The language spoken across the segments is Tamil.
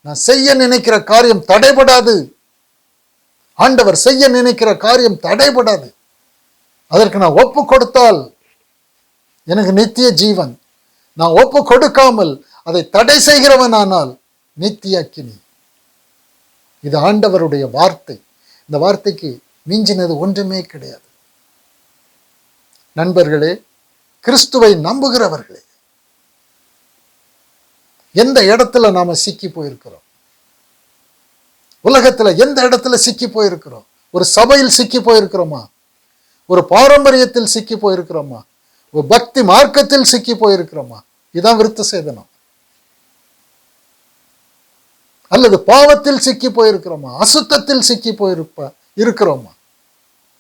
நான் செய்ய நினைக்கிற காரியம் தடைபடாது. ஆண்டவர் செய்ய நினைக்கிற காரியம் தடைபடாது. அதற்கு நான் ஒப்பு கொடுத்தால் எனக்கு நித்திய ஜீவன். நான் ஒப்பு கொடுக்காமல் அதை தடை செய்கிறவன் ஆனால் நித்திய அக்கினி. இது ஆண்டவருடைய வார்த்தை. இந்த வார்த்தைக்கு மிஞ்சினது ஒன்றுமே கிடையாது. நண்பர்களே, கிறிஸ்துவை நம்புகிறவர்களே, எந்த இடத்துல நாம சிக்கி போயிருக்கிறோம்? உலகத்துல எந்த இடத்துல சிக்கி போயிருக்கிறோம்? ஒரு சபையில் சிக்கி போயிருக்கிறோமா? ஒரு பாரம்பரியத்தில் சிக்கி போயிருக்கிறோமா? ஒரு பக்தி மார்க்கத்தில் சிக்கி போயிருக்கிறோமா? இதுதான் விருத்த சேதனம். அல்லது பாவத்தில் சிக்கி போயிருக்கிறோமா? அசுத்தத்தில் சிக்கி இருக்கிறோமா?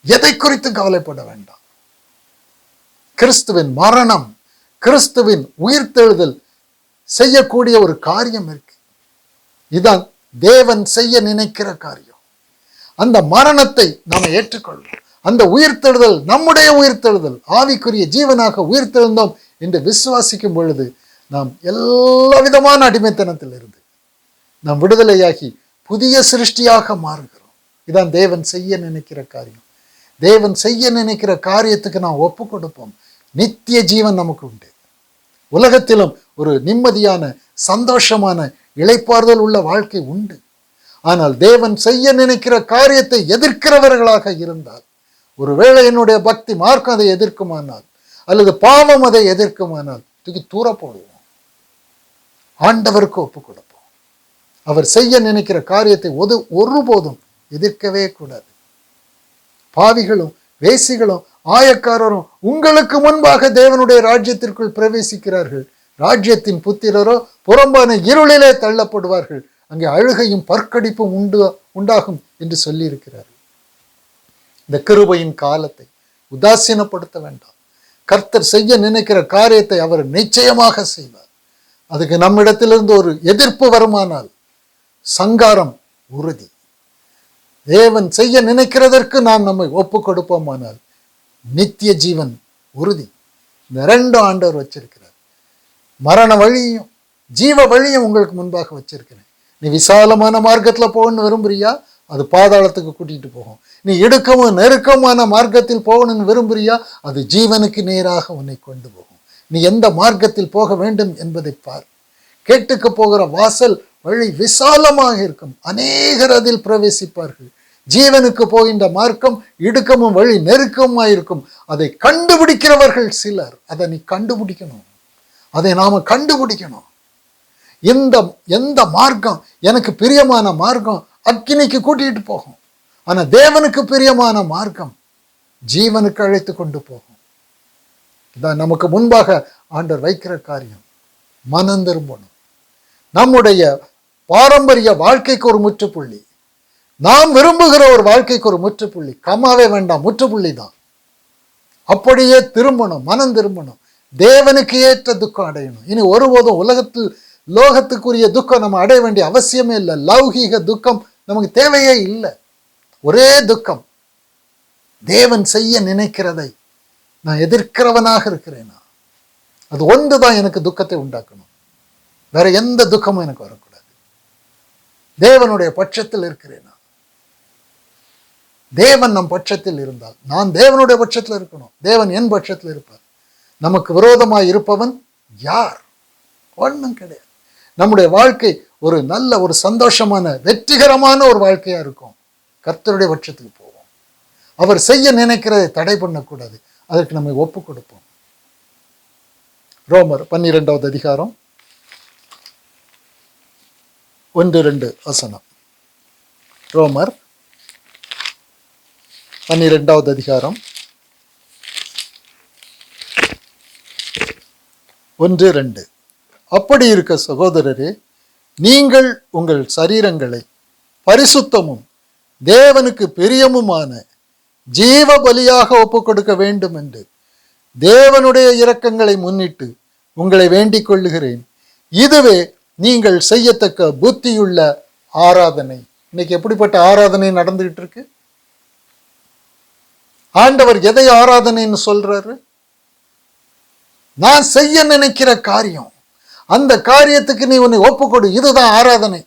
எதை குறித்து கவலைப்பட வேண்டாம். கிறிஸ்துவின் மரணம், கிறிஸ்துவின் உயிர்த்தெழுதல் செய்யக்கூடிய ஒரு காரியம் இருக்கு. இதுதான் தேவன் செய்ய நினைக்கிற காரியம். அந்த மரணத்தை நாம் ஏற்றுக்கொள்வோம். அந்த உயிர்த்தெழுதல் நம்முடைய உயிர்த்தெழுதல், ஆவிக்குரிய ஜீவனாக உயிர்த்தெழுந்தோம் என்று விசுவாசிக்கும் பொழுது நாம் எல்லா விதமான அடிமைத்தனத்தில் இருந்து நாம் விடுதலையாகி புதிய சிருஷ்டியாக மாறுகிறோம். இதான் தேவன் செய்ய நினைக்கிற காரியம். தேவன் செய்ய நினைக்கிற காரியத்துக்கு நாம் ஒப்பு கொடுப்போம். நித்திய ஜீவன் நமக்கு உண்டு. உலகத்திலும் ஒரு நிம்மதியான சந்தோஷமான இளைப்பாறுதல் உள்ள வாழ்க்கை உண்டு. ஆனால் தேவன் செய்ய நினைக்கிற காரியத்தை எதிர்க்கிறவர்களாக இருந்தால், ஒருவேளை என்னுடைய பக்தி மார்க்கம் அதை எதிர்க்குமானால், அல்லது பாவம் அதை எதிர்க்குமானால் தூக்கி தூர போடுவோம். ஆண்டவருக்கு ஒப்பு கொடுப்போம். அவர் செய்ய நினைக்கிற காரியத்தை ஒருபோதும் எதிர்க்கவே கூடாது. பாவிகளும் வேசிகளும் ஆயக்காரரும் உங்களுக்கு முன்பாக தேவனுடைய ராஜ்யத்திற்குள் பிரவேசிக்கிறார்கள். ராஜ்யத்தின் புத்திரரோ புறம்பான இருளிலே தள்ளப்படுவார்கள். அங்கே அழுகையும் பற்கடிப்பும் உண்டாகும் என்று சொல்லி இருக்கிறார்கள். இந்த கிருபையின் காலத்தை உதாசீனப்படுத்த வேண்டாம். கர்த்தர் செய்ய நினைக்கிற காரியத்தை அவர் நிச்சயமாக செய்வார். அதுக்கு நம்மிடத்திலிருந்து ஒரு எதிர்ப்பு வருமானால் சங்காரம் உறுதி. தேவன் செய்ய நினைக்கிறதற்கு நாம் நம்மை ஒப்பு கொடுப்போமானால் நித்திய ஜீவன் உறுதி. இந்த 2 ஆண்டவர் வச்சிருக்கிறார். மரண வழியும் ஜீவ வழியும் உங்களுக்கு முன்பாக வச்சிருக்கிறேன். நீ விசாலமான மார்க்கத்துல போகணும்னு விரும்புறியா? அது பாதாளத்துக்கு கூட்டிட்டு போகும். நீ இடுக்கமும் நெருக்கமான மார்க்கத்தில் போகணும்னு விரும்புறியா? அது ஜீவனுக்கு நேராக உன்னை கொண்டு போகும். நீ எந்த மார்க்கத்தில் போக வேண்டும் என்பதை பார். கேட்டுக்கு போகிற வாசல் வழி விசாலமாக இருக்கும், அநேகர் அதில் பிரவேசிப்பார்கள். ஜீவனுக்கு போகின்ற மார்க்கம் இடுக்கமும் வழி நெருக்கமாயிருக்கும். அதை கண்டுபிடிக்கிறவர்கள் சிலர். அதை நீ கண்டுபிடிக்கணும். அதை நாம கண்டுபிடிக்கணும். எந்த மார்க்கம் எனக்கு பிரியமான மார்க்கம் அக்கினிக்கு கூட்டிட்டு போகும். ஆனா தேவனுக்கு பிரியமான மார்க்கம் ஜீவனுக்கு அழைத்து கொண்டு போகும். இதான் நமக்கு முன்பாக ஆண்டவர் வைக்கிற காரியம். மனம் திரும்பணும். நம்முடைய பாரம்பரிய வாழ்க்கைக்கு ஒரு முற்றுப்புள்ளி, நாம் விரும்புகிற ஒரு வாழ்க்கைக்கு ஒரு முற்றுப்புள்ளி. கம்மாவே வேண்டாம், முற்றுப்புள்ளி தான். அப்படியே திரும்பணும், மனம் திரும்பணும். தேவனுக்கு ஏற்ற துக்கம் அடையணும். இனி ஒருபோதும் லோகத்துக்குரிய துக்கம் நம்ம அடைய வேண்டிய அவசியமே இல்லை. லௌகீக துக்கம் நமக்கு தேவையே இல்லை. ஒரே துக்கம், தேவன் செய்ய நினைக்கிறதை நான் எதிர்க்கிறவனாக இருக்கிறேனா, அது ஒன்றுதான் எனக்கு துக்கத்தை உண்டாக்கணும். வேற எந்த துக்கமும் எனக்கு வரக்கூடாது. தேவனுடைய பட்சத்தில் இருக்கிறேனா? தேவன் நம் பட்சத்தில் இருந்தால் நான் தேவனுடைய பட்சத்தில் இருக்கணும். தேவன் என் பட்சத்தில் இருப்பார். நமக்கு விரோதமாய் இருப்பவன் யார்? ஒன்றும் கிடையாது. நம்முடைய வாழ்க்கை ஒரு நல்ல ஒரு சந்தோஷமான வெற்றிகரமான ஒரு வாழ்க்கையா இருக்கும். கர்த்தருடைய பட்சத்துக்கு போவோம். அவர் செய்ய நினைக்கிறதை தடை பண்ணக்கூடாது. அதற்கு நம்மை ஒப்பு கொடுப்போம். ரோமர் 12வது அதிகாரம் 1-2 வசனம். ரோமர் 12வது அதிகாரம் 1-2. அப்படி இருக்க சகோதரரே, நீங்கள் உங்கள் சரீரங்களை பரிசுத்தமும் தேவனுக்கு பிரியமுமான ஜீவ பலியாக ஒப்பு கொடுக்க வேண்டும் என்று தேவனுடைய இரக்கங்களை முன்னிட்டு உங்களை வேண்டிக் கொள்ளுகிறேன். இதுவே நீங்கள் செய்யத்தக்க புத்தியுள்ள ஆராதனை. இன்னைக்கு எப்படிப்பட்ட ஆராதனை நடந்துகிட்டு இருக்கு? ஆண்டவர் எதை ஆராதனைன்னு சொல்றாரு? நான் செய்ய நினைக்கிற காரியம், அந்த காரியத்துக்கு நீ உன்னை ஒப்புக்கொடு. இதுதான் ஆராதனை.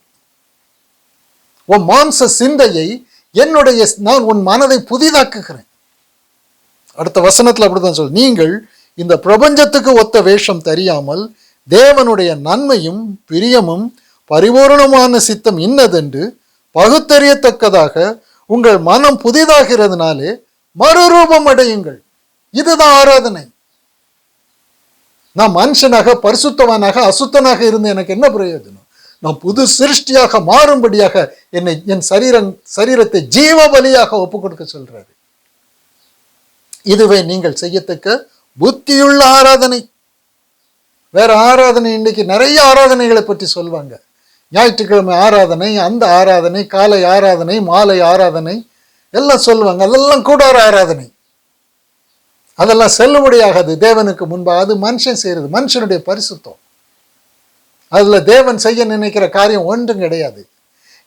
உன் மாம்ச சிந்தையை நான் உன் மனதை புதிதாக்குகிறேன். அடுத்த வசனத்துல அப்படிதான் சொல், நீங்கள் இந்த பிரபஞ்சத்துக்கு ஒத்த வேஷம் தெரியாமல் தேவனுடைய நன்மையும் பிரியமும் பரிபூரணமான சித்தம் இன்னதென்று பகுத்தறியத்தக்கதாக உங்கள் மனம் புதிதாகிறதுனாலே மறுரூபம் அடையுங்கள். இதுதான் ஆராதனை. நான் மனுஷனாக பரிசுத்தவனாக அசுத்தனாக இருந்து எனக்கு என்ன பிரயோஜனம்? நான் புது சிருஷ்டியாக மாறும்படியாக என் சரீரத்தை ஜீவ பலியாக ஒப்பு கொடுக்க சொல்றாரு. இதுவே நீங்கள் செய்யத்தக்க புத்தியுள்ள ஆராதனை. வேற ஆராதனை, இன்னைக்கு நிறைய ஆராதனைகளை பற்றி சொல்வாங்க. ஞாயிற்றுக்கிழமை ஆராதனை, அந்த ஆராதனை, காலை ஆராதனை, மாலை ஆராதனை எல்லாம் சொல்லுவாங்க. அதெல்லாம் கூடார ஆராதனை. அதெல்லாம் செல்லுபடியாகாது தேவனுக்கு முன்பாக. அது மனுஷன் செய்யறது, மனுஷனுடைய பரிசுத்தம். அதுல தேவன் செய்ய நினைக்கிற காரியம் ஒன்றும் கிடையாது.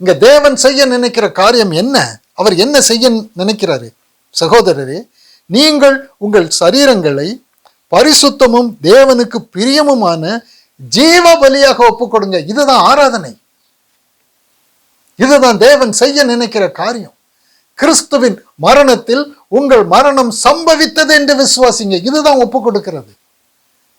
இங்க தேவன் செய்ய நினைக்கிற காரியம் என்ன? அவர் என்ன செய்ய நினைக்கிறாரு? சகோதரரே, நீங்கள் உங்கள் சரீரங்களை பரிசுத்தமும் தேவனுக்கு பிரியமுமான ஜீவ பலியாக ஒப்புக் கொடுங்க. இதுதான் ஆராதனை. இதுதான் தேவன் செய்ய நினைக்கிற காரியம். கிறிஸ்துவின் மரணத்தில் உங்கள் மரணம் சம்பவித்தது என்று விசுவாசிங்க. இதுதான் ஒப்பு கொடுக்கிறது.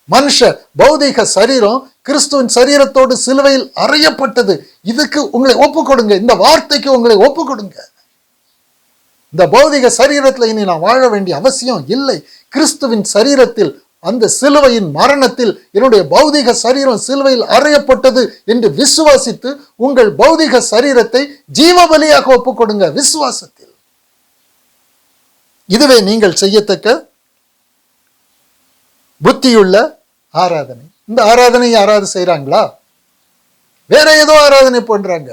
மனுஷ பௌதிக சரீரம் கிறிஸ்துவின் சரீரத்தோடு சிலுவையில் அறையப்பட்டது. இதுக்கு உங்களை ஒப்பு கொடுங்க. இந்த வார்த்தைக்கு உங்களை ஒப்பு கொடுங்க. இந்த பௌதிக சரீரத்தில் இனி நான் வாழ வேண்டிய அவசியம் இல்லை. கிறிஸ்துவின் சரீரத்தில், அந்த சிலுவையின் மரணத்தில் என்னுடைய பௌதிக சரீரம் சிலுவையில் அறையப்பட்டது என்று விசுவாசித்து உங்கள் பௌதிக சரீரத்தை ஜீவபலியாக ஒப்பு கொடுங்க விசுவாசத்தில். இதுவே நீங்கள் செய்யத்தக்க புத்தியுள்ள ஆராதனை. இந்த ஆராதனை யாராவது செய்யறாங்களா? வேற ஏதோ ஆராதனை பண்றாங்க.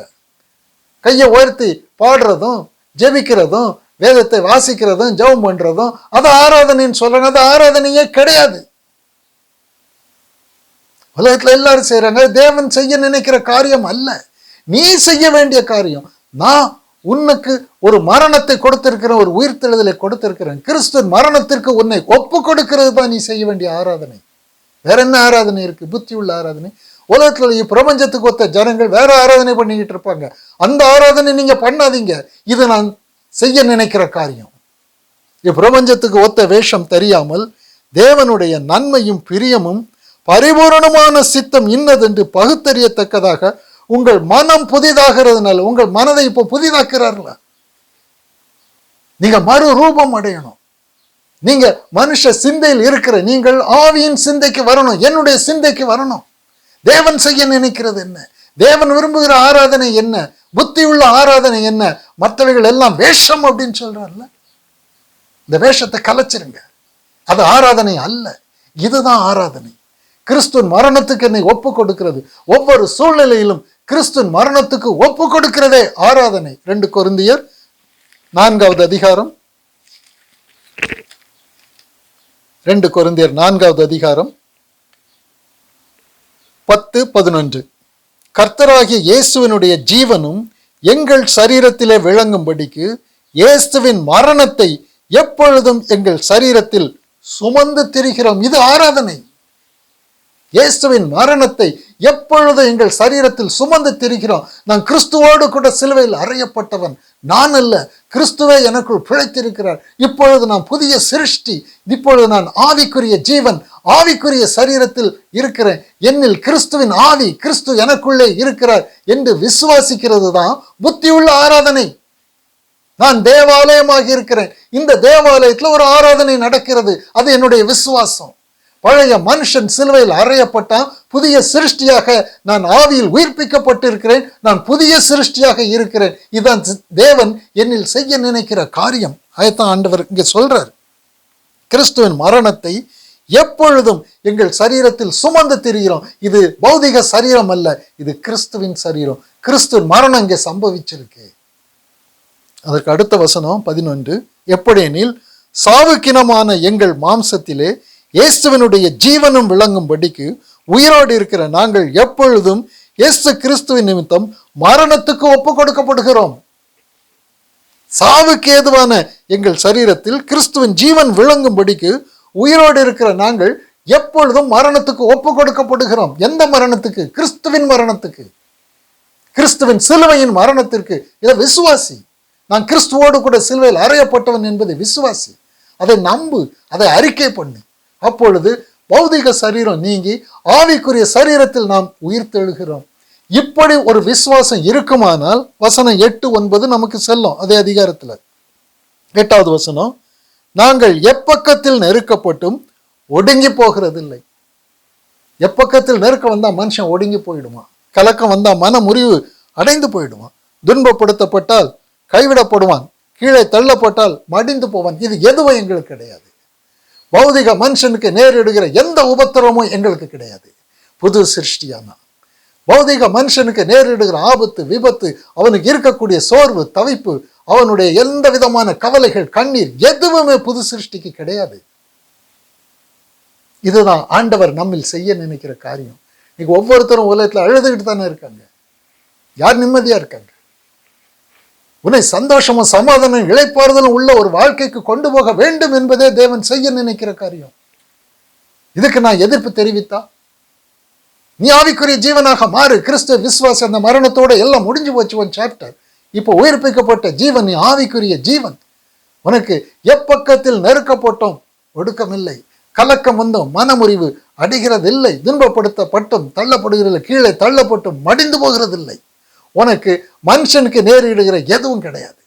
கையை உயர்த்தி பாடுறதும் ஜெபிக்கிறதும் வேதத்தை வாசிக்கிறதும் ஜெபம் பண்றதும் அது ஆராதனைன்னு சொல்றாங்க. அது ஆராதனையே கிடையாது. உலகத்துல எல்லாரும் செய்யறாங்க. தேவன் செய்ய நினைக்கிற காரியம் அல்ல, நீ செய்ய வேண்டிய காரியம். நான் உனக்கு ஒரு மரணத்தை கொடுத்திருக்கிறேன், ஒரு உயிர்த்தெழுதலை கொடுத்திருக்கிறேன். கிறிஸ்துவின் மரணத்திற்கு உன்னை ஒப்பு கொடுக்கிறது தான் நீ செய்ய வேண்டிய ஆராதனை. வேற என்ன ஆராதனை இருக்கு? புத்தி உள்ள ஆராதனை. உலகத்துல பிரபஞ்சத்துக்கு ஒத்த ஜனங்கள் வேற ஆராதனை பண்ணிக்கிட்டு இருப்பாங்க. அந்த ஆராதனை நீங்க பண்ணாதீங்க. இது நான் செய்ய நினைக்கிற காரியம். பிரபஞ்சத்துக்கு ஒத்த வேஷம் தெரியாமல் தேவனுடைய நன்மையும் பிரியமும் பரிபூரணமான சித்தம் இன்னதென்று பகுத்தறியத்தக்கதாக உங்கள் மனம் புதிதாகிறதுனால, உங்கள் மனதை இப்போ புதிதாக்குறாருல, நீங்க மறு ரூபம் அடையணும். நீங்க மனுஷ சிந்தையில் இருக்கிற நீங்கள் ஆவியின் சிந்தைக்கு வரணும், என்னுடைய சிந்தைக்கு வரணும். தேவன் செய்ய நினைக்கிறது என்ன? தேவன் விரும்புகிற ஆராதனை என்ன? புத்தி உள்ள ஆராதனை என்ன? மற்றவைகள் எல்லாம் வேஷம் அப்படின்னு சொல்றாருல. இந்த வேஷத்தை கலைச்சிருங்க. அது ஆராதனை அல்ல. இதுதான் ஆராதனை. கிறிஸ்துவின் மரணத்துக்கு என்னை ஒப்பு கொடுக்கிறது. ஒவ்வொரு சூழ்நிலையிலும் கிறிஸ்துவின் மரணத்துக்கு ஒப்பு கொடுக்கிறதே ஆராதனை. 2 கொரிந்தியர் 4வது அதிகாரம் 2 கொரிந்தியர் 4வது அதிகாரம் 10-11. கர்த்தராகிய இயேசுவினுடைய ஜீவனும் எங்கள் சரீரத்திலே விளங்கும்படிக்கு இயேசுவின் மரணத்தை எப்பொழுதும் எங்கள் சரீரத்தில் சுமந்து திரிகிறோம். இது ஆராதனை. இயேசுவின் மரணத்தை எப்பொழுதும் எங்கள் சரீரத்தில் சுமந்து திரிகிறோம். நான் கிறிஸ்துவோடு கூட சிலுவையில் அறையப்பட்டவன் நான் அல்ல, கிறிஸ்துவே எனக்குள் பிழைத்திருக்கிறார். இப்பொழுது நான் புதிய சிருஷ்டி. இப்பொழுது நான் ஆவிக்குரிய ஜீவன், ஆவிக்குரிய சரீரத்தில் இருக்கிறேன். என்னில் கிறிஸ்துவின் ஆவி, கிறிஸ்து எனக்குள்ளே இருக்கிறார் என்று விசுவாசிக்கிறது தான் புத்தியுள்ள ஆராதனை. நான் தேவாலயமாக இருக்கிறேன். இந்த தேவாலயத்தில் ஒரு ஆராதனை நடக்கிறது. அது என்னுடைய விசுவாசம். பழைய மனுஷன் சிலுவையில் அறையப்பட்டான். புதிய சிருஷ்டியாக நான் ஆவியில் உயிர்ப்பிக்கப்பட்டிருக்கிறேன். நான் புதிய சிருஷ்டியாக இருக்கிறேன். இதான் தேவன் என்னில் செய்ய நினைக்கிற காரியம். அதைத்தான் ஆண்டவர் இங்கே சொல்றார். கிறிஸ்துவின் மரணத்தை எப்பொழுதும் எங்கள் சரீரத்தில் சுமந்து திரிகிறோம். இது பௌதிக சரீரம் அல்ல, இது கிறிஸ்துவின் சரீரம். கிறிஸ்துவின் மரணம் இங்கே சம்பவிச்சிருக்கு. அதற்கு அடுத்த வசனம் 11. எப்படியெனில் சாவுக்கினமான எங்கள் மாம்சத்திலே இயேசுவினுடைய ஜீவனும் விளங்கும்படிக்கு உயிரோடு இருக்கிற நாங்கள் எப்பொழுதும் இயேசு கிறிஸ்துவின் நிமித்தம் மரணத்துக்கு ஒப்பு கொடுக்கப்படுகிறோம். சாவுக்கு ஏதுவான எங்கள் சரீரத்தில் கிறிஸ்துவின் ஜீவன் விளங்கும்படிக்கு உயிரோடு இருக்கிற நாங்கள் எப்பொழுதும் மரணத்துக்கு ஒப்பு கொடுக்கப்படுகிறோம். எந்த மரணத்துக்கு? கிறிஸ்துவின் மரணத்துக்கு. கிறிஸ்துவின் சிலுவையின் மரணத்திற்கு இதை விசுவாசி. நான் கிறிஸ்துவோடு கூட சிலுவையில் அறையப்பட்டவன் என்பதை விசுவாசி. அதை நம்பு, அதை அறிக்கை பண்ணு. அப்பொழுது பௌதிக சரீரம் நீங்கி ஆவிக்குரிய சரீரத்தில் நாம் உயிர்த்தெழுகிறோம். இப்படி ஒரு விசுவாசம் இருக்குமானால் வசனம் 8-9 நமக்கு செல்லும். அதே அதிகாரத்துல 8வது வசனம், நாங்கள் எப்பக்கத்தில் நெருக்கப்பட்டும் ஒடுங்கி போகிறதில்லை. எப்பக்கத்தில் நெருக்கம் வந்தா மனுஷன் ஒடுங்கி போயிடுவான். கலக்கம் வந்தா மன முறிவு அடைந்து போயிடுவான். துன்பப்படுத்தப்பட்டால் கைவிடப்படுவான். கீழே தள்ளப்பட்டால் மடிந்து போவான். இது எதுவும் எங்களுக்கு கிடையாது. பௌதிக மனுஷனுக்கு நேரிடுகிற எந்த உபத்திரமும் எங்களுக்கு கிடையாது. புது சிருஷ்டியானா பௌதிக மனுஷனுக்கு நேரிடுகிற ஆபத்து, விபத்து, அவனுக்கு இருக்கக்கூடிய சோர்வு, தவிப்பு, அவனுடைய எந்த விதமான கவலைகள், கண்ணீர் எதுவுமே புது சிருஷ்டிக்கு கிடையாது. இதுதான் ஆண்டவர் நம்மில் செய்ய நினைக்கிற காரியம். இன்னைக்கு ஒவ்வொருத்தரும் உலகத்துல அழுதுகிட்டு தானே இருக்காங்க. யார் நிம்மதியா இருக்காங்க? உன்னை சந்தோஷமும் சமாதானம் இளைப்பாறுதலும் உள்ள ஒரு வாழ்க்கைக்கு கொண்டு போக வேண்டும் என்பதே தேவன் செய்ய நினைக்கிற காரியம். இதுக்கு நான் எதிர்ப்பு தெரிவித்தா? நீ ஆவிக்குரிய ஜீவனாக மாறு. கிறிஸ்துவ விசுவாசம் அந்த மரணத்தோட எல்லாம் முடிஞ்சு போச்சு உன் சாப்டர். இப்போ உயிர்ப்பிக்கப்பட்ட ஜீவன், நீ ஆவிக்குரிய ஜீவன். உனக்கு எப்பக்கத்தில் நெருக்கப்பட்டோம் ஒடுக்கமில்லை, கலக்கம் வந்தோம் மனமுறிவு அடைகிறதில்லை, துன்பப்படுத்தப்பட்டும் தள்ளப்படுகிறதில்லை, கீழே தள்ளப்பட்டும் மடிந்து போகிறதில்லை. உனக்கு மனுஷனுக்கு நேரிடுகிற எதுவும் கிடையாது.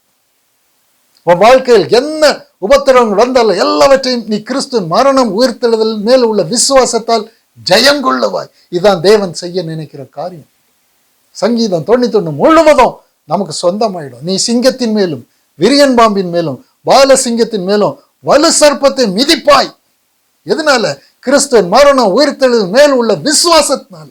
உன் வாழ்க்கையில் என்ன உபத்திரவங்கள் வந்தாலும் எல்லாவற்றையும் நீ கிறிஸ்துவின் மரணம் உயிர்த்தெழுதல் மேல் உள்ள விசுவாசத்தால் ஜெயங்கொள்ளுவாய். இதுதான் தேவன் செய்ய நினைக்கிற காரியம். சங்கீதம் 91 முழுவதும் நமக்கு சொந்தமாயிடும். நீ சிங்கத்தின் மேலும் விரியன் பாம்பின் மேலும் பால சிங்கத்தின் மேலும் வலு சர்ப்பத்தை மிதிப்பாய். எதனால? கிறிஸ்துவின் மரணம் உயிர்த்தெழுதல் மேல் உள்ள விசுவாசத்தினால.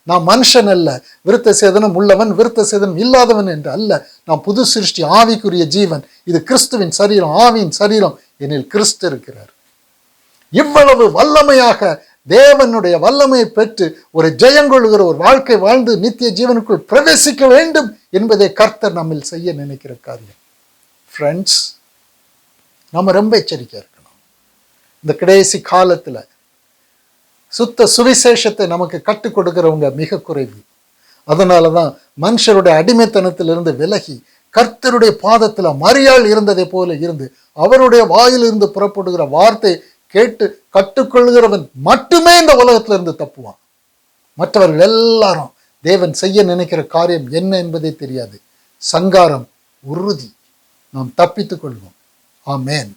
நான் மனுஷன் அல்ல, விருத்த சேதனம் உள்ளவன் விருத்த சேதனம் இல்லாதவன் என்று அல்ல. நான் புது சிருஷ்டி, ஆவிக்குரிய ஜீவன். இது கிறிஸ்துவின் சரீரம், ஆவியின் சரீரம். என்னில் கிறிஸ்து இருக்கிறார். இவ்வளவு வல்லமையாக தேவனுடைய வல்லமையை பெற்று ஒரு ஜெயங்கொள்ளுகிற ஒரு வாழ்க்கை வாழ்ந்து நித்திய ஜீவனுக்குள் பிரவேசிக்க வேண்டும் என்பதை கர்த்தர் நம்மில் செய்ய நினைக்கிற காரியம். ஃப்ரெண்ட்ஸ், நம்ம ரொம்ப எச்சரிக்கையா இருக்கணும். இந்த கடைசி காலத்துல சுத்த சுவிசேஷத்தை நமக்கு கற்றுக் கொடுக்கிறவங்க மிக குறைவு. அதனாலதான் மனுஷருடைய அடிமைத்தனத்திலிருந்து விலகி கர்த்தருடைய பாதத்துல மரியாள் இருந்ததை போல இருந்து அவருடைய வாயிலிருந்து புறப்படுகிற வார்த்தை கேட்டு கற்றுக்கொள்கிறவன் மட்டுமே இந்த உலகத்துல இருந்து தப்புவான். மற்றவர்கள் எல்லாரும் தேவன் செய்ய நினைக்கிற காரியம் என்ன என்பதே தெரியாது. சங்காரம் உறுதி. நாம் தப்பித்துக் கொள்வோம். ஆமென்.